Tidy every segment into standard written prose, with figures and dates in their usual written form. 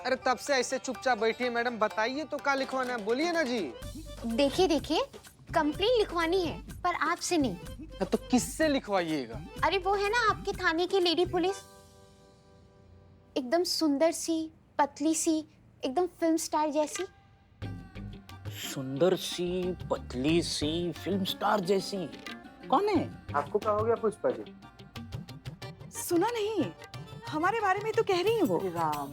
अरे तब से ऐसे चुपचाप बैठी है मैडम, बताइए तो क्या लिखवाना है, बोलिए ना जी। देखिए देखिए, कंप्लेन लिखवानी है पर आपसे नहीं। तो किससे लिखवाइएगा? अरे वो है ना आपके थाने की लेडी पुलिस, एकदम सुंदर सी, पतली सी, एकदम फिल्म स्टार जैसी। सुंदर सी, पतली सी, फिल्म स्टार जैसी? कौन है? आपको क्या हो गया पुष्पा जी? सुना नहीं, हमारे बारे में तो कह रही है वो। राम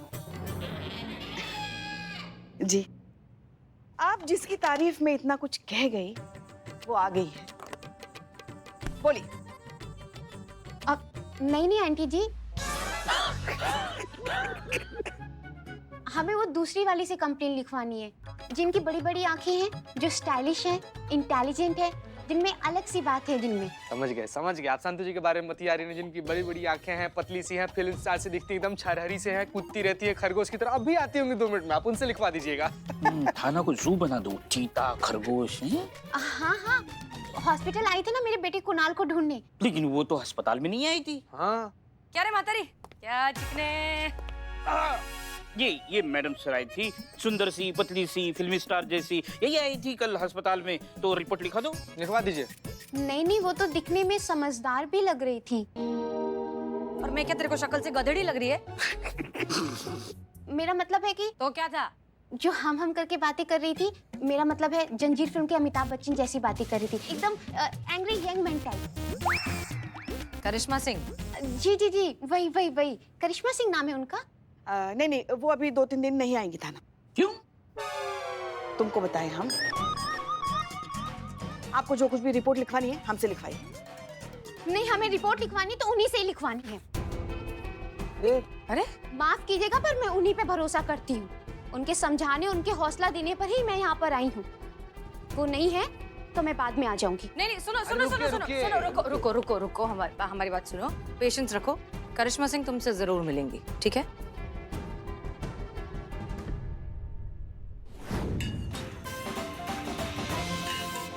जी, आप जिसकी तारीफ में इतना कुछ कह गई वो आ गई है, बोलिए। अब नहीं आंटी जी, हमें वो दूसरी वाली से कंप्लेन लिखवानी है, जिनकी बड़ी बड़ी आंखें हैं, जो स्टाइलिश है, इंटेलिजेंट है, जिनमें अलग सी बात है जिनमें। समझ गए आप शांतु जी के बारे में बतिया रही हैं, जिनकी बड़ी बड़ी आंखें हैं, पतली सी हैं, फिल्म स्टार से दिखती एकदम छरहरी से हैं, कूदती रहती है खरगोश की तरह। अभी आती होंगी 2 मिनट में, आप उनसे लिखवा दीजिएगा। थाना को जू बना दो, चीता खरगोश हैं? हाँ हाँ, हॉस्पिटल आई थी ना मेरे बेटे कुणाल को ढूंढने। लेकिन वो तो अस्पताल में नहीं आई थी। हाँ क्या रे मातारी, क्या चिकने? ये मैडम सर आई थी, सुंदर सी, पतली सी, फिल्मी स्टार जैसी, यही आई थी कल अस्पताल में। तो रिपोर्ट लिखा दो। लिखवा दीजिए। नहीं, वो तो दिखने में समझदार भी लग रही थी। और मैं क्या तेरे को शक्ल से गधेड़ी लग रही है? मेरा मतलब है कि तो क्या था? जो हम करके बातें कर रही थी, मेरा मतलब है जंजीर फिल्म के अमिताभ बच्चन जैसी बातें कर रही थी, एकदम एंग्री यंग मैन टाइप। करिश्मा सिंह? जी, वही करिश्मा सिंह नाम है उनका। नहीं, वो अभी 2-3 दिन नहीं आएंगी थाना। क्यों? तुमको बताएं हम। आपको जो कुछ भी रिपोर्ट लिखवानी है हमसे लिखवाइए। नहीं, हमें रिपोर्ट लिखवानी तो उन्हीं से ही लिखवानी है। अरे माफ कीजिएगा पर मैं उन्हीं पे भरोसा करती हूँ। उनके समझाने, उनके हौसला देने पर ही मैं यहाँ पर आई हूँ। वो नहीं है तो मैं बाद में आ जाऊंगी। नहीं, सुनो, रुकिए। रुको, हमारी बात सुनो, पेशेंस रखो। करिश्मा सिंह तुमसे जरूर मिलेंगी, ठीक है?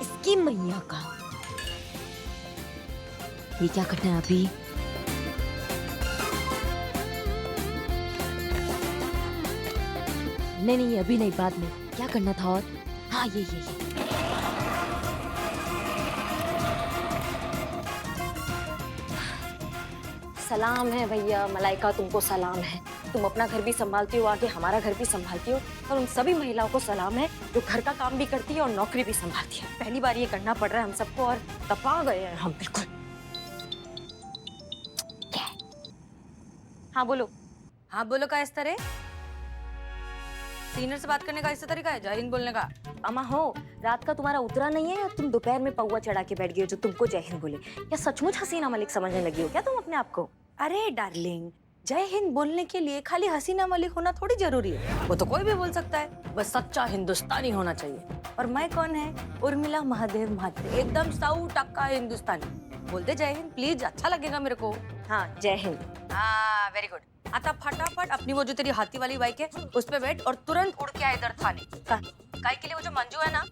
इसकी मैया का ये क्या करना है अभी? नहीं, अभी नहीं, बाद में। क्या करना था? और हाँ, ये सलाम है भैया, मलाइका तुमको सलाम है। तुम अपना घर भी संभालती हो, आगे हमारा घर भी संभालती हो, और उन सभी महिलाओं को सलाम है जो घर का काम भी करती है और नौकरी भी संभालती है। पहली बार ये करना पड़ रहा है हम सबको, और तपा गए हैं हम बिल्कुल। हाँ बोलो का इस तरह सीनियर से बात करने का ऐसा तरीका है जय हिंद बोलने का? अमा हो, रात का तुम्हारा उतरा नहीं है, या तुम दोपहर में पौवा चढ़ा के बैठ गई हो जो तुमको जय हिंद बोले? या सचमुच हसीना मलिक समझने लगी हो क्या तुम अपने आप को? अरे डार्लिंग, जय हिंद बोलने के लिए खाली हसीना मलिक होना थोड़ी जरूरी है, वो तो कोई भी बोल सकता है, बस सच्चा हिंदुस्तानी होना चाहिए। और मैं कौन है? उर्मिला महादेव महात्रे, एकदम 100% हिंदुस्तानी। बोल दे जय हिंद प्लीज, अच्छा लगेगा मेरे को। हाँ, जय हिंद। हाँ, वेरी गुड। आता फटाफट अपनी वो जो तेरी हाथी वाली बाइक है उस पे बैठ और तुरंत उड़ के आ इधर थाने। काहे के लिए? वो जो मंजू है ना,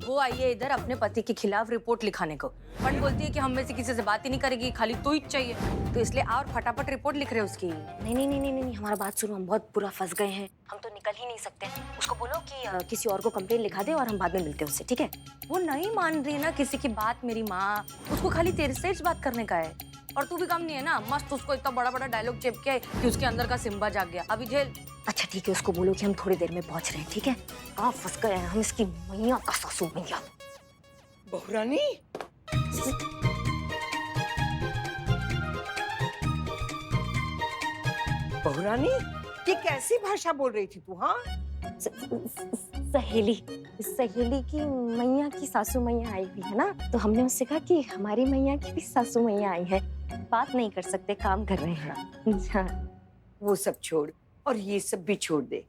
वो आई है इधर अपने पति के खिलाफ रिपोर्ट लिखाने को। पण बोलती है कि हम में से किसी से बात ही नहीं करेगी, खाली तू ही चाहिए, तो इसलिए और फटाफट रिपोर्ट लिख रहे हैं उसकी। नहीं, हमारा बात सुनो, हम बहुत बुरा फंस गए हैं, हम तो निकल ही नहीं सकते। उसको बोलो कि किसी और को कंप्लेन लिखा दे और हम बाद में मिलते हैं उससे, ठीक है? वो नहीं मान रही ना किसी की बात मेरी माँ, उसको खाली तेरे से बात करने का है। और तू भी कम नहीं है ना, मस्त उसको इतना बड़ा डायलॉग चिपके है कि उसके अंदर का सिम्बा जाग गया। अभी झेल। अच्छा ठीक है, उसको बोलो कि हम थोड़ी देर में पहुंच रहे हैं, ठीक है? कहाँ फंस गए हैं हम, इसकी मैया का सासू मैया। बहुरानी, बहुरानी, ये कैसी भाषा बोल रही थी तू? हाँ, सहेली की मैया की सासू मैया आई हुई है ना, तो हमने उससे कहा कि हमारी मैया की भी सासू मैया आई है, बात नहीं कर सकते, काम कर रहे हैं। वो सब छोड़ और ये सब भी छोड़ दे।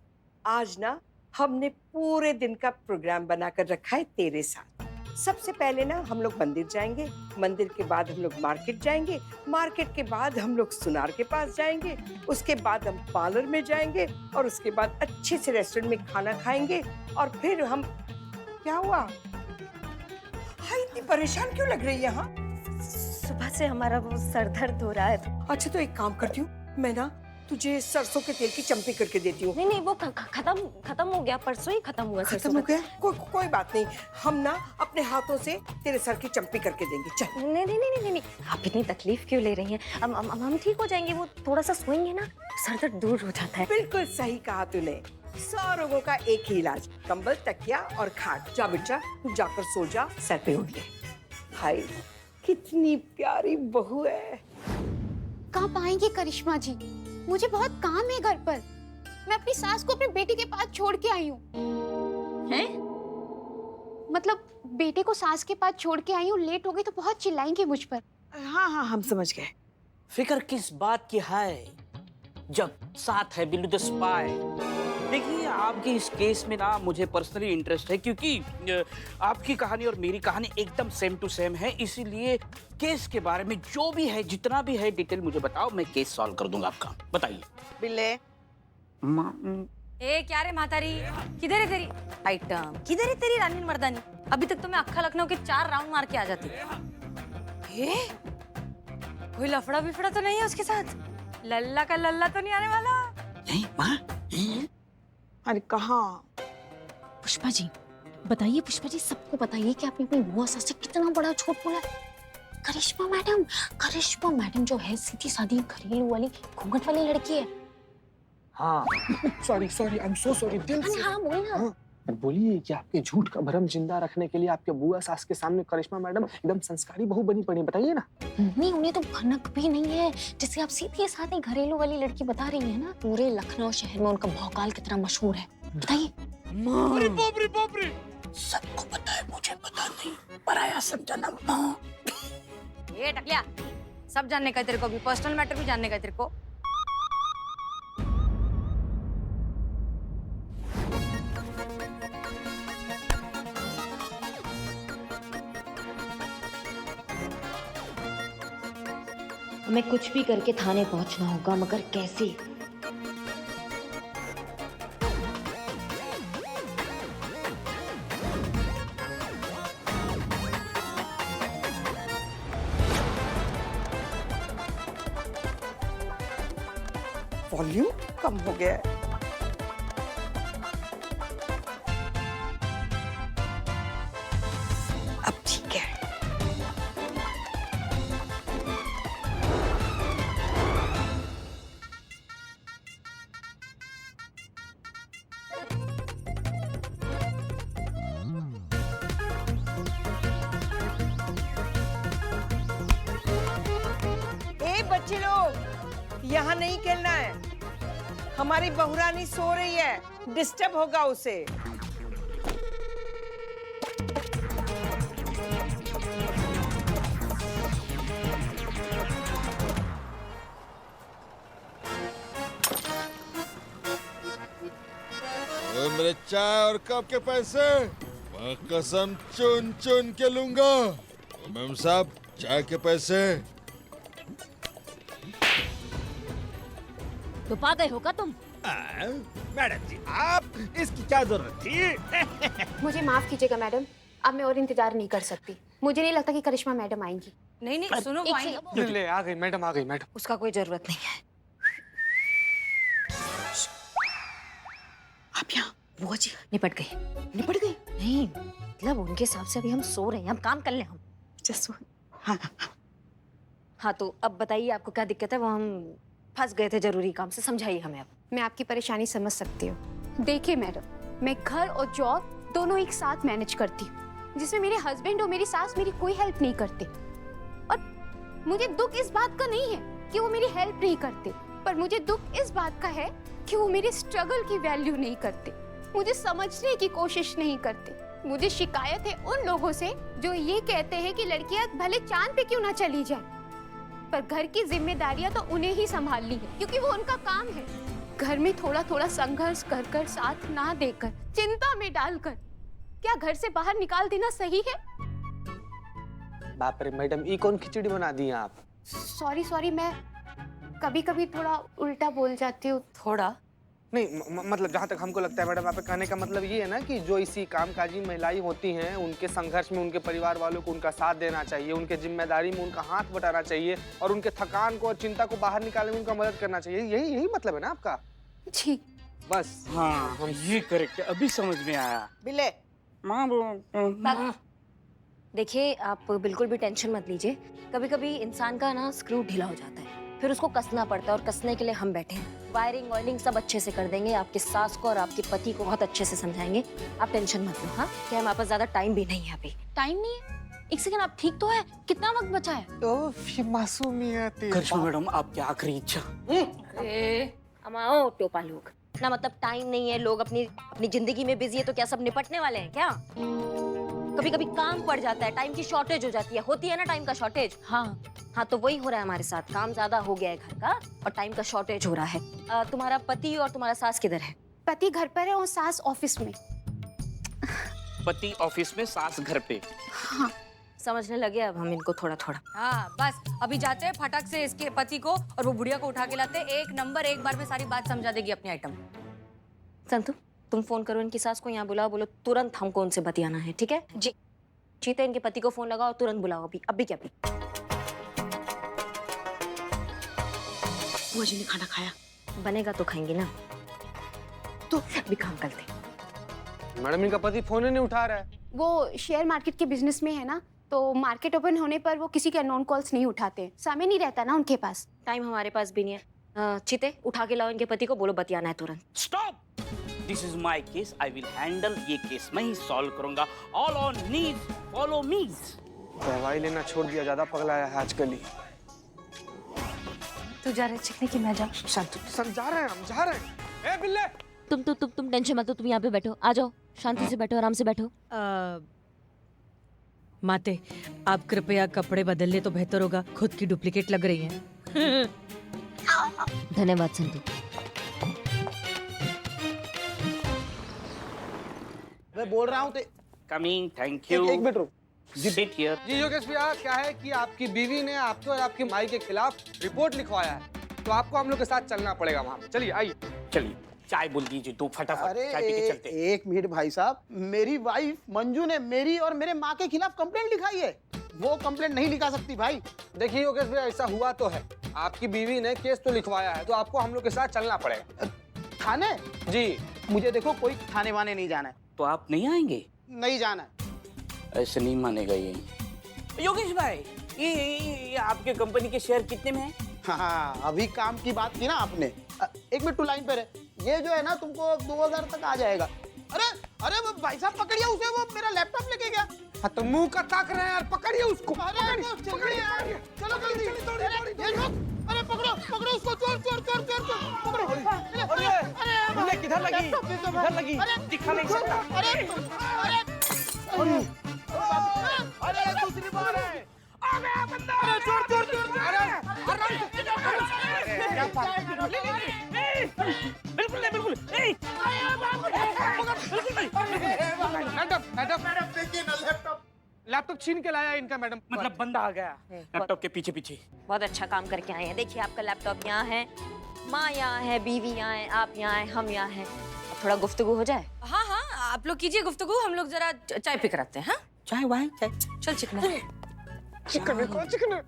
आज ना हमने पूरे दिन का प्रोग्राम बनाकर रखा है तेरे साथ। सबसे पहले ना हम लोग मंदिर जाएंगे, मंदिर के बाद हम लोग मार्केट जाएंगे, मार्केट के बाद हम लोग सुनार के पास जाएंगे, उसके बाद हम पार्लर में जाएंगे, और उसके बाद अच्छे से रेस्टोरेंट में खाना खाएंगे, और फिर हम क्या हुआ? हाय, इतनी परेशान क्यों लग रही है? यहाँ सुबह से हमारा वो सर दर्द हो रहा है। अच्छा तो एक काम करती हूँ, मैं ना तुझे सरसों के तेल की चम्पी करके देती हूँ। नहीं नहीं, वो खत्म हो गया, परसों ही खत्म हुआ। सरसों खत्म हो का गया? कोई बात नहीं, हम ना अपने हाथों से तेरे सर की चम्पी करके देंगे। चल। नहीं नहीं नहीं नहीं नहीं, आप इतनी तकलीफ क्यों ले रही हैं? हम ठीक हो जाएंगे, वो थोड़ा सा सोएंगे ना, सर दर्द दूर हो जाता है। बिल्कुल सही कहा तूने। 100 रोगों का एक ही इलाज, कंबल, तकिया और खाट। जा बेटा, तू जाकर सो जा, सर पे उठ ले। हाय, कितनी प्यारी बहू है। कहाँ पाएंगे करिश्मा जी? मुझे बहुत काम है घर पर। मैं अपनी सास को अपने बेटे के पास छोड़ के आई हूँ। हैं? मतलब बेटे को सास के पास छोड़ के आई हूँ, लेट हो गई तो बहुत चिल्लाएंगे मुझ पर। हाँ हाँ, हम समझ गए। फिक्र किस बात की है जब साथ है बिल्लू द स्पाई। देखिए, आपके इस केस में ना मुझे पर्सनली इंटरेस्ट है, क्योंकि आपकी कहानी और मेरी कहानी एकदम सेम टू सेम है। इसीलिए केस के बारे में जो भी है, जितना भी है, डिटेल मुझे बताओ, मैं केस सॉल्व कर दूंगा आपका। बताइए। बिल्ले, ए क्या रे मातारी, किधर है तेरी आइटम, किधर है तेरी रानी मर्दानी? अभी तक तो मैं अक्खा लखनऊ के 4 राउंड मार के आ जाती। ए, कोई लफड़ा बिफड़ा तो नहीं है उसके साथ? लल्ला का लल्ला तो नहीं आने वाला? नहीं माँ? अरे कहाँ? पुष्पा जी बताइए, पुष्पा जी सबको बताइए कि आपने अपनी बुआ सास से कितना बड़ा झूठ बोला। करिश्मा मैडम जो है, सीधी सादी घरेलू वाली घूंघट वाली लड़की है। हाँ sorry I am so sorry, दिल से। हाँ बोल ना। हाँ, और बोलिए कि आपके झूठ का भरम जिंदा रखने के लिए आपके बुआ सास के सामने करिश्मा मैडम एकदम संस्कारी बहू बनी पड़ी। बताइए ना। नहीं, उन्हें तो भनक भी नहीं है। जैसे आप सीधी सादी घरेलू वाली लड़की बता रही है ना, पूरे लखनऊ शहर में उनका भौकाल कितना मशहूर है, बताइए। बाप रे, सबको पता है, मुझे पता नहीं, पराया समझा ना। ये टकलिया, सब जानने का तेरे को, भी पर्सनल मैटर भी जानने का तेरे को। हमें कुछ भी करके थाने पहुंचना होगा, मगर कैसे? वॉल्यूम कम हो गया है। अब ठीक है। ए बच्चे लोग, यहाँ नहीं खेलना है। हमारी बहुरानी सो रही है, डिस्टर्ब होगा उसे। ओए मेरे चाय और कप के पैसे मैं कसम चुन चुन के लूंगा। मैम साहब, चाय के पैसे। तो पा गए हो क्या तुम? मैडम जी, आप इसकी क्या जरूरत थी? मुझे माफ कीजिएगा मैडम, अब मैं और इंतजार नहीं कर सकती। मुझे नहीं लगता कि करिश्मा मैडम आएंगी। नहीं नहीं, सुनो एक पॉइंट। ले आ गई मैडम, आ गई मैडम। उसका कोई जरूरत नहीं है। आप यहाँ? बुआ जी निपट गई। निपट गई? नहीं, मतलब उनके हिसाब से अभी हम सो रहे हैं, हम काम कर ले हम। जस्ट हाँ। हाँ तो अब बताइए आपको क्या दिक्कत है? वो हम फंस गए थे जरूरी काम से, समझाइए हमें अब। मैं आपकी परेशानी समझ सकती हूँ। देखिए मैडम, मैं घर और जॉब दोनों एक साथ मैनेज करती हूँ, जिसमें मेरे हस्बैंड और मेरी सास मेरी कोई हेल्प नहीं करते। और मुझे दुख इस बात का नहीं है कि वो मेरी हेल्प नहीं करते, पर मुझे दुख इस बात का है कि वो मेरे स्ट्रगल की वैल्यू नहीं करते, मुझे समझने की कोशिश नहीं करते। मुझे शिकायत है उन लोगों से जो ये कहते हैं कि लड़कियां भले चांद पे क्यों ना चली जाए, पर घर की जिम्मेदारियां तो उन्हें ही संभालनी है, क्योंकि वो उनका काम है। घर में थोड़ा थोड़ा संघर्ष कर कर, साथ ना देकर, चिंता में डालकर क्या घर से बाहर निकाल देना सही है? बाप रे मैडम, ये कौन खिचड़ी बना दी आप? सॉरी, मैं कभी कभी थोड़ा उल्टा बोल जाती हूँ। थोड़ा नहीं मतलब जहाँ तक हमको लगता है मैडम, आप कहने का मतलब ये है ना कि जो इसी कामकाजी महिलाएं होती हैं उनके संघर्ष में उनके परिवार वालों को उनका साथ देना चाहिए, उनके जिम्मेदारी में उनका हाथ बटाना चाहिए और उनके थकान को और चिंता को बाहर निकालने में उनका मदद करना चाहिए। यही मतलब है ना आपका? जी। बस हाँ हम ये करेक्ट है, अभी समझ में आया। बिल्ले माँ देखिए आप बिल्कुल भी टेंशन मत लीजिए। कभी कभी इंसान का ना स्क्रू ढीला हो जाता है, फिर उसको कसना पड़ता है और कसने के लिए हम बैठे हैं। वायरिंग ऑयलिंग सब अच्छे से कर देंगे, आपके सास को और आपके पति को बहुत अच्छे से समझाएंगे। आप टेंशन मत लो। हाँ क्या हमारे पास ज्यादा टाइम भी नहीं है अभी। टाइम नहीं है? एक सेकंड, आप ठीक तो है? कितना वक्त बचा है? ये मासूमियत है। करिश्मा मैडम आपकी आखिरी इच्छा। अमाओ टोपा लोग ना, मतलब टाइम नहीं है, लोग अपनी अपनी जिंदगी में बिजी है, तो क्या सब निपटने वाले हैं क्या? कभी कभी काम पड़ जाता है, टाइम की शॉर्टेज हो जाती है, होती है ना टाइम का शॉर्टेज। हाँ तो वही हो रहा है हमारे साथ, काम ज्यादा हो गया है घर का और टाइम का शॉर्टेज हो रहा है। तुम्हारा पति और तुम्हारा सास किधर है? पति घर पर है और सास ऑफिस में। पति ऑफिस में, सास घर पे। हाँ समझने लगे अब हम इनको थोड़ा थोड़ा। हाँ बस अभी जाते हैं फटाक से इसके पति को और वो बुढ़िया को उठा के लाते हैं। एक नंबर एक बार में सारी बात समझा देगी अपनी आइटम। संतु तुम फोन करो इनकी सास को, यहाँ बुलाओ, बोलो तुरंत हमको उनसे बतियाना है, ठीक है? जी चीते इनके पति को फोन लगाओ, तुरंत बुलाओ अभी क्या अभी। बुआ जी ने खाना खाया? बनेगा तो खाएंगे ना, तो अभी काम करते। मैडम इनका पति फोन ही नहीं उठा रहा है। वो शेयर मार्केट के बिजनेस में है ना, तो मार्केट ओपन होने पर वो किसी के अननोन कॉल्स नहीं उठाते, समय नहीं रहता ना उनके पास। टाइम हमारे पास भी नहीं है। चीते उठा के लाओ इनके पति को, बोलो बतियाना है तुरंत। Stop, this is my case, I will handle ये केस मैं ही सॉल्व करूंगा। All on knees follow me. दवाई लेना छोड़ दिया, ज्यादा पगलाया है आजकल ही। तू जा रहे चिकने की मैं जा। सब जा रहे हैं, हम जा रहे हैं। ए बिल्ले तुम टेंशन मत लो, तुम यहाँ पे बैठो, आ जाओ, शांति से बैठो, आराम से बैठो। माते आप कृपया कपड़े बदल ले तो बेहतर होगा, खुद की डुप्लीकेट लग रही हैं। धन्यवाद संतु। मैं बोल रहा हूँ कमिंग, थैंक यू। एक मिनट रुक। Sit here. जी योगेश भैया, क्या है कि आपकी बीवी ने आपके और आपकी माई के खिलाफ रिपोर्ट लिखवाया है, तो आपको हम लोग के साथ चलना पड़ेगा वहाँ पे। चलिए आइए। चलिए चाय बोल दीजिए तो फटाफट अरे चाय पी के चलते। एक मिनट भाई साहब, मेरी वाइफ मंजू ने मेरी और मेरे माँ के खिलाफ कंप्लेंट लिखाई है, वो कंप्लेंट नहीं लिखा सकती भाई। देखिए योगेश भैया, ऐसा हुआ तो है, आपकी बीवी ने केस तो लिखवाया है, तो आपको हम लोग के साथ चलना पड़ेगा। थाने? जी मुझे देखो कोई थाने वाने नहीं जाना है। तो आप नहीं आएंगे? नहीं जाना है। ऐसे नहीं मानेगा ये। योगेश भाई, ये आपके कंपनी के शेयर कितने में है? हाँ अभी काम की बात की ना आपने। एक मिनट, तू लाइन पे रहे। ये जो है ना तुमको 2000 तक आ जाएगा। अरे अरे वो भाई साहब पकड़िए उसे, वो मेरा लैपटॉप लेके गया। हाँ तो मुंह का ताक रहे हैं यार, पकड़िए उसको। अरे चलिए यार, चलो जल्दी। अरे पकड़ो उसको, चोर पकड़ो। अरे किधर लगी? किधर लगी? दिखा नहीं सकता। अरे दूसरी बार है। आ गया बंदा। अरे चोर। बिल्कुल नहीं। मैडम देखिए ना, लैपटॉप छीन के लाया इनका मैडम। मतलब बंदा आ गया लैपटॉप के पीछे। बहुत अच्छा काम करके आए हैं। देखिए आपका लैपटॉप यहाँ है, माँ यहाँ है, बीवी यहाँ है, आप यहाँ है, हम यहाँ हैं। अब थोड़ा गुफ्तगू हो जाए। हाँ आप लोग कीजिए गुफ्तगू, हम लोग जरा चाय पी कर आते हैं। हाँ चाय वाय चाय। चल चिकना। चिकन।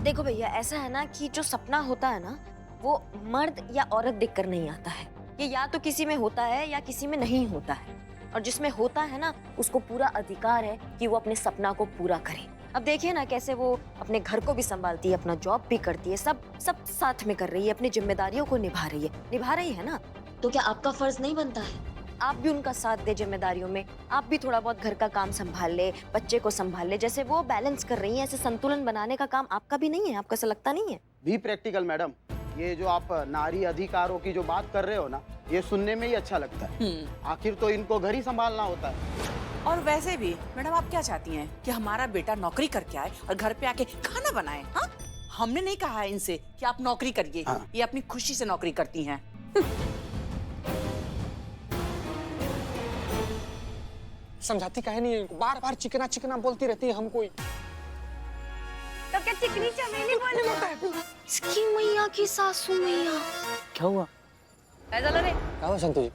देखो भैया, ऐसा है ना कि जो सपना होता है ना, वो मर्द या औरत देखकर नहीं आता है। ये या तो किसी में होता है या किसी में नहीं होता है, और जिसमें होता है ना उसको पूरा अधिकार है कि वो अपने सपना को पूरा करे। अब देखिए ना कैसे वो अपने घर को भी संभालती है, अपना जॉब भी करती है, सब साथ में कर रही है, अपनी जिम्मेदारियों को निभा रही है ना। तो क्या आपका फर्ज नहीं बनता है आप भी उनका साथ दे जिम्मेदारियों में? आप भी थोड़ा बहुत घर का काम संभाल ले, बच्चे को संभाल ले, जैसे वो बैलेंस कर रही है, ऐसे संतुलन बनाने का काम आपका भी नहीं है? आपको ऐसा लगता नहीं है? भी प्रैक्टिकल मैडम, ये जो आप नारी अधिकारों की जो बात कर रहे हो ना, ये सुनने में ही अच्छा लगता है। आखिर तो इनको घर ही संभालना होता है। और वैसे भी मैडम, आप क्या चाहती हैं कि हमारा बेटा नौकरी करके आए और घर पे आके खाना बनाए? हाँ, हमने नहीं कहा है इनसे कि आप नौकरी करिए। हाँ। ये अपनी खुशी से नौकरी करती हैं। समझाती काहे नहीं है इनको, बार चिकना बोलती रहती है हमको ही। तो क्या चिकनी चमेली बोलूं? इसकी मैया की सासू मैया। क्या हुआ? काय झालं रे? क्या हुआ संतोष जी?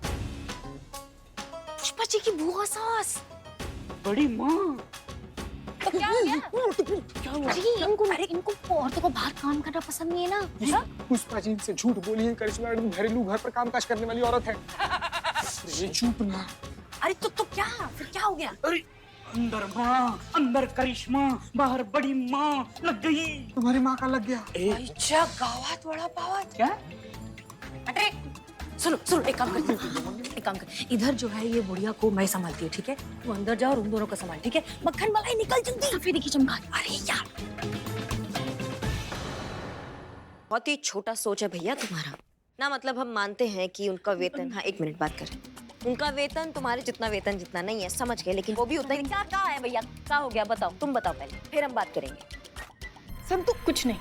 पुष्पा जी की बुआ सास। बड़ी माँ। तो क्या हो गया? इनको औरतों को बाहर काम करना पसंद नहीं है ना? पुष्पा जी इनसे झूठ बोली है, करिश्मा मैडम घरेलू घर पर कामकाज करने वाली औरत है। ये चुप ना। अरे तो क्या फिर क्या हो गया? अरे अंदर माँ, अंदर करिश्मा, बाहर बड़ी माँ लग गई। तुम्हारी माँ का लग गया। अच्छा गावात वड़ा पावत क्या? अरे सुनो एक काम कर, इधर जो है ये बुढ़िया को मैं संभालती हूँ, ठीक है? तू अंदर जा और उन दोनों को संभाल, ठीक है? मक्खन मलाई निकल जल्दी, सफेदी की चमगादड़। अरे यार बहुत ही छोटा सोच है भैया तुम्हारा ना। मतलब हम मानते हैं कि उनका वेतन, हाँ 1 मिनट बात करें, उनका वेतन तुम्हारे जितना वेतन जितना नहीं है, समझ गए, लेकिन वो भी उतना ही। क्या है भैया, क्या हो गया बताओ, तुम बताओ पहले, फिर हम बात करेंगे। संतु कुछ नहीं।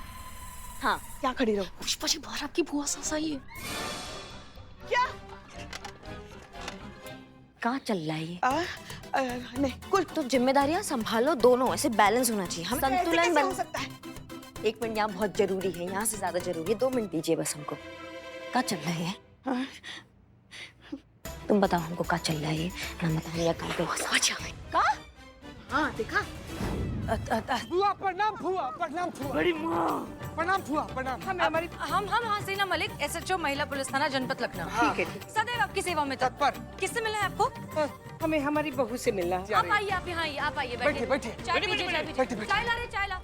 हाँ क्या खड़ी रहो? पुष्पा जी बाहर आपकी बुआ सास आई है। क्या? कहाँ चल रहा है ये? नहीं कुछ तो जिम्मेदारियां संभालो दोनों, ऐसे बैलेंस होना चाहिए, हम संतुलन हो बन। सकता है। 1 मिनट यहाँ बहुत जरूरी है, यहाँ से ज्यादा जरूरी है, 2 मिनट दीजिए बस हमको। क्या चल रहा है? तुम बताओ हमको क्या चल रहा है, ना बताओ या कल पे। हाँ देखा? बुआ प्रणाम, फुआ प्रणाम, फुआ बड़ी माँ। प्रणाम, फुआ प्रणाम। हम हसीना मलिक, SHO महिला पुलिस थाना जनपद लखनऊ। ठीक है, सदैव आपकी सेवा में तत्पर। किससे मिलना है आपको? हमें हमारी बहू से मिलना है। आप आइए, आप यहाँ आइए, आप आइए, बैठिए, बैठिए। चाय पीजिए, चाय ला रहे, चाय ला।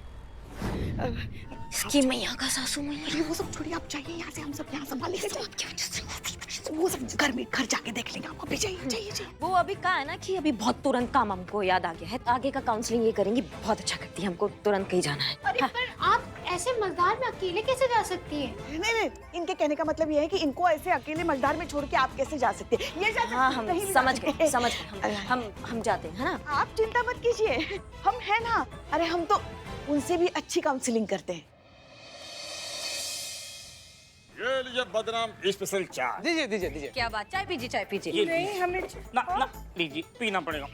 इसकी मैया का सासू मैया। वो सब छोड़िए, आप चाहिए यहाँ से, हम सब यहाँ संभालेंगे। वो सब घर जाके देख लेंगे, आप अभी चाहिए। वो अभी कहा है ना कि अभी बहुत तुरंत काम हमको याद आ गया है, आगे का काउंसलिंग ये करेंगी, बहुत अच्छा करती है, हमको तुरंत कहीं जाना है। अरे पर आप ऐसे मजदार में अकेले कैसे जा सकती है? नहीं, इनके कहने का मतलब ये है कि इनको ऐसे अकेले मझधार में छोड़ के आप कैसे जा सकते हैं? ये जा सकते हाँ हम नहीं जा समझ सकते। गए, समझ गए, हम जाते हैं, है ना? आप चिंता मत कीजिए, हम हैं ना। अरे हम तो उनसे भी अच्छी काउंसलिंग करते हैं। ये लीजिए बदनाम स्पेशल चाय। दीजिए दीजिए दीजिए। क्या बात, चाय पीजिए, ये नहीं हमें ना लीजिए, पीना पड़ेगा।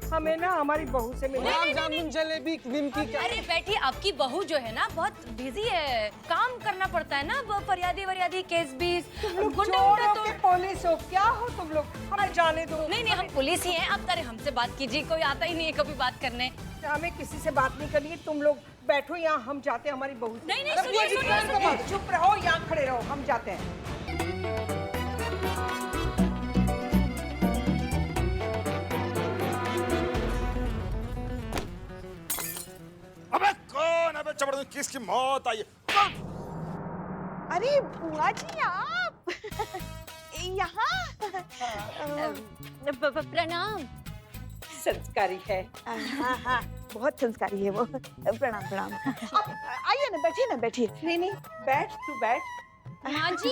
हमें ना हमारी बहू से मिलना। गुलाब जामुन, जलेबी, निमकी क्या? अरे बैठिए, आपकी बहू जो है ना बहुत बिजी है, काम करना पड़ता है ना, वो फरियादी केस बीस गुंडा तो। पुलिस हो क्या हो तुम लोग, हमें जाने दो। नहीं हम पुलिस ही हैं, आप करे हमसे बात कीजिए, कोई आता ही नहीं है कभी बात करने। हमें किसी से बात नहीं करनी है, तुम लोग बैठो यहाँ, हम जाते हैं हमारी बहू से। नहीं, अरे सुनिए, बुआ जी, सुनिए। चुप रहो, यहाँ खड़े रहो, हम जाते हैं। अबे कौन? अबे जबरदस्त किसकी मौत आई? अरे बुआ जी आप यहाँ? प्रणाम। संस्कारी है। हाँ, बहुत संस्कारी है वो। प्रणाम। आप आइए ना, बैठिए। नहीं, बैठ, तू बैठ। माँ जी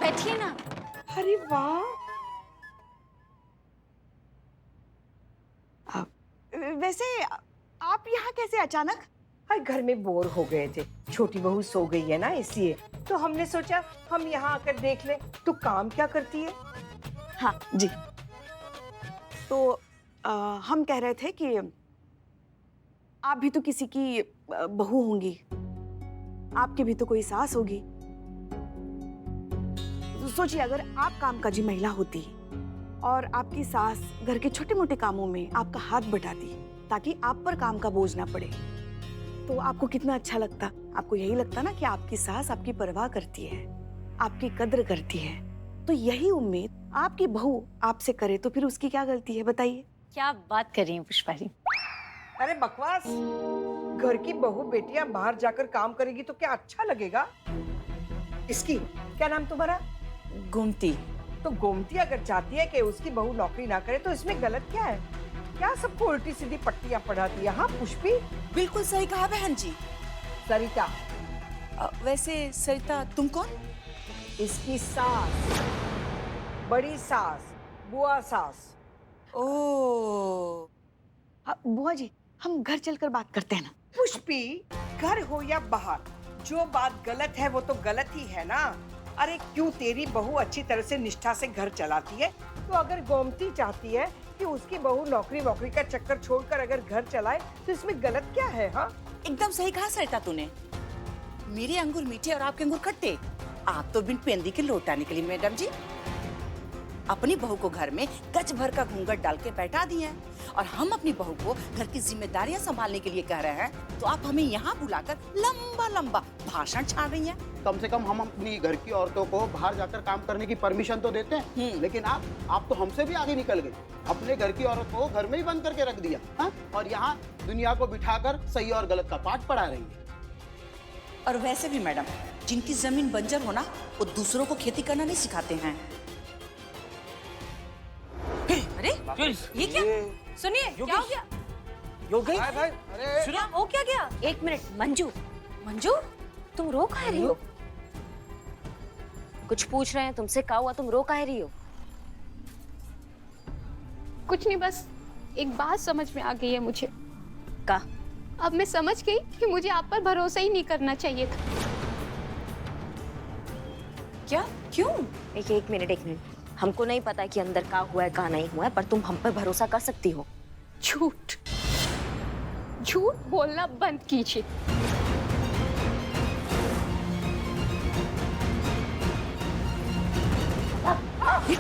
बैठिए ना। अरे वाह। वैसे आप यहाँ कैसे अचानक? अरे घर में बोर हो गए थे, छोटी बहू सो गई है ना, इसलिए तो हमने सोचा हम यहाँ आकर देख ले। तू काम क्या करती है? हाँ जी, तो हम कह रहे थे कि आप भी तो किसी की बहू होंगी, आपकी भी तो कोई सास होगी। तो सोचिए अगर आप कामकाजी महिला होती और आपकी सास घर के छोटे मोटे कामों में आपका हाथ बटाती ताकि आप पर काम का बोझ ना पड़े, तो आपको कितना अच्छा लगता। आपको यही लगता ना कि आपकी सास आपकी परवाह करती है, आपकी कद्र करती है। तो यही उम्मीद आपकी बहू आपसे करे तो फिर उसकी क्या गलती है, बताइए। क्या बात कर रही हैं पुष्पा जी? अरे बकवास, घर की बहू बेटियां बाहर जाकर काम करेगी तो क्या अच्छा लगेगा? इसकी क्या नाम तुम्हारा? गोमती। तो गोमती अगर चाहती है कि उसकी बहू नौकरी ना करे तो इसमें गलत क्या है? क्या सबको उल्टी सीधी पट्टियां पढ़ाती है? हाँ पुष्पी? बिल्कुल सही कहा बहन जी। सरिता वैसे सरिता तुम कौन? इसकी सास, बड़ी सास, बुआ सास। ओ बुआ जी, हम घर चलकर बात करते हैं ना। पुष्पी, घर हो या बाहर, जो बात गलत है वो तो गलत ही है ना। अरे क्यों तेरी बहू अच्छी तरह से निष्ठा से घर चलाती है, तो अगर गोमती चाहती है कि उसकी बहू नौकरी का चक्कर छोड़कर अगर घर चलाए तो इसमें गलत क्या है? हाँ एकदम सही कहा सरिता तूने। मेरे अंगूर मीठे और आपके अंगूर खट्टे, आप तो बिन पेंदी के लौटा निकली मैडम जी। अपनी बहू को घर में गज भर का घूंघट डाल के बैठा दिए हैं और हम अपनी बहू को घर की जिम्मेदारियां संभालने के लिए कह रहे हैं, तो आप हमें यहाँ बुलाकर लंबा लंबा भाषण छाड़ रही हैं। कम से कम हम अपनी घर की औरतों को बाहर जाकर काम करने की परमिशन तो देते हैं, लेकिन आप तो हमसे भी आगे निकल गई। अपने घर की औरत को घर में ही बंद करके रख दिया, हाँ? और यहाँ दुनिया को बिठाकर सही और गलत का पाठ पढ़ा रही है। और वैसे भी मैडम, जिनकी जमीन बंजर होना, वो दूसरों को खेती करना नहीं सिखाते हैं। अरे ये क्या? सुनिए, क्या हो गया? योगेश, क्या हो क्या गया? एक मिनट, मंजू, मंजू, तुम रो काहे रही हो? कुछ पूछ रहे हैं तुमसे, क्या हुआ? तुम रो काहे रही हो? कुछ नहीं, बस एक बात समझ में आ गई है मुझे। का? अब मैं समझ गई कि मुझे आप पर भरोसा ही नहीं करना चाहिए था। क्या? क्यों? एक मिनट, हमको नहीं पता कि अंदर का हुआ है का नहीं हुआ है, पर तुम हम पर भरोसा कर सकती हो। झूठ बोलना बंद कीजिए। ये